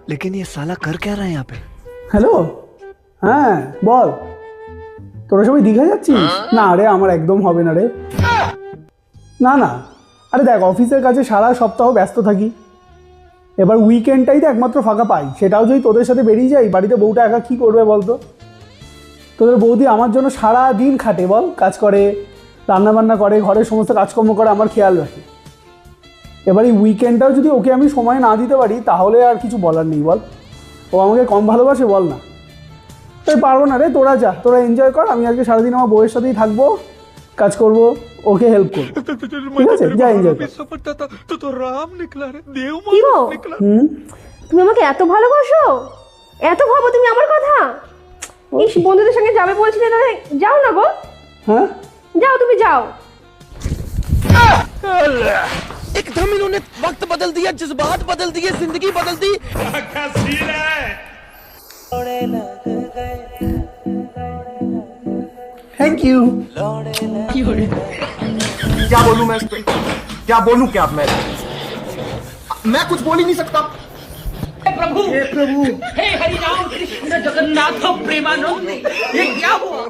लेकिन ये साला कर क्या रहा है यहाँ पे? হ্যালো, হ্যাঁ বল, তোরা সবাই দীঘা যাচ্ছিস? না রে, আমার একদম হবে না রে। না না, আরে দেখ, অফিসের কাছে সারা সপ্তাহ ব্যস্ত থাকি, এবার উইকেন্ডটাই তো একমাত্র ফাঁকা পাই, সেটাও যদি তোদের সাথে বেরিয়ে যাই, বাড়িতে বউটা একা কী করবে বলতো? তোদের বৌদি আমার জন্য সারা দিন খাটে, বল, কাজ করে, রান্নাবান্না করে, ঘরের সমস্ত কাজকর্ম করে, আমার খেয়াল রাখে। এবার এই উইকেন্ডটাও যদি ওকে আমি সময় না দিতে পারি, তাহলে আর কিছু বলার নেই, বল। ও আমাকে কম ভালোবাসে বল না? তাই পারবো না রে, তোরা যা, তোরা এনজয় কর, আমি আজকে সারাদিন আমার বউয়ের সাথেই থাকবো, কাজ করব, ওকে হেল্প করবো, ঠিক আছে? যা এনজয় কর। কি গো, তুমি আমাকে এত ভালোবাসো, এত ভাবো তুমি আমার কথা? এই বন্ধুদের সঙ্গে যাবে বলছিলে, তাহলে যাও না গো। হ্যাঁ, যাও, তুমি যাও। एकदम इन्होंने वक्त बदल दिया, जज्बात बदल दिए, जिंदगी बदल दी। Thank you. क्या बोलूं मैं इस पे? क्या बोलूं क्या मैं कुछ बोल ही नहीं सकता। प्रभु हे हरि राम कृष्ण जगन्नाथ प्रेमानंद, ये क्या हुआ?